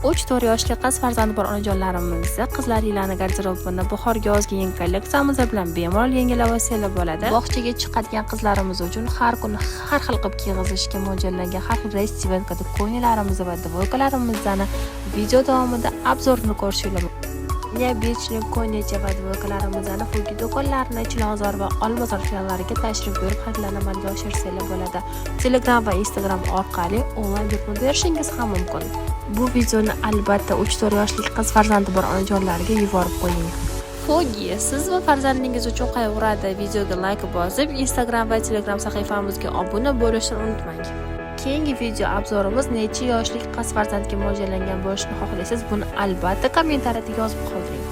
3-4 yoshli qiz farzandi bor onajonlarimizni qizlaringlarni garderobini bahorgi yozgi yangi kolleksiyamiz bilan bemalol yangilab olsanglar bo'ladi. Bog'chaga chiqadigan qizlarimiz uchun har kuni har xil qilib kiyg'izishga mo'ljallangan har xil restivenka ko'ylalarimiz va dvoykalarimizni video davomida obzorini ko'rishinglar mumkin. Neobechnik ko'ynecha va dvoykalarimizni Fugi do'konlarini Chilonzor va Olmazor filiallariga tashrif buyurib xaridlarni amalga oshirsangiz bo'ladi. Telegram va Instagram orqali onlayn buyurtma berishingiz ham mumkin. Bu videoni albatta 3-4 yoshli qiz farzandi bor onajonlarga yuborib qo'ying. Fugi siz va farzandingiz uchun qayg'uradi. Videoga like bosib, Instagram va Telegram sahifamizga obuna bo'lishni unutmang. Keyingi video obzorimiz necha yoshli qiz farzandga mo'ljallangan bo'lishini xohlaysiz? Buni albatta kommentariyada yozib qoldiring.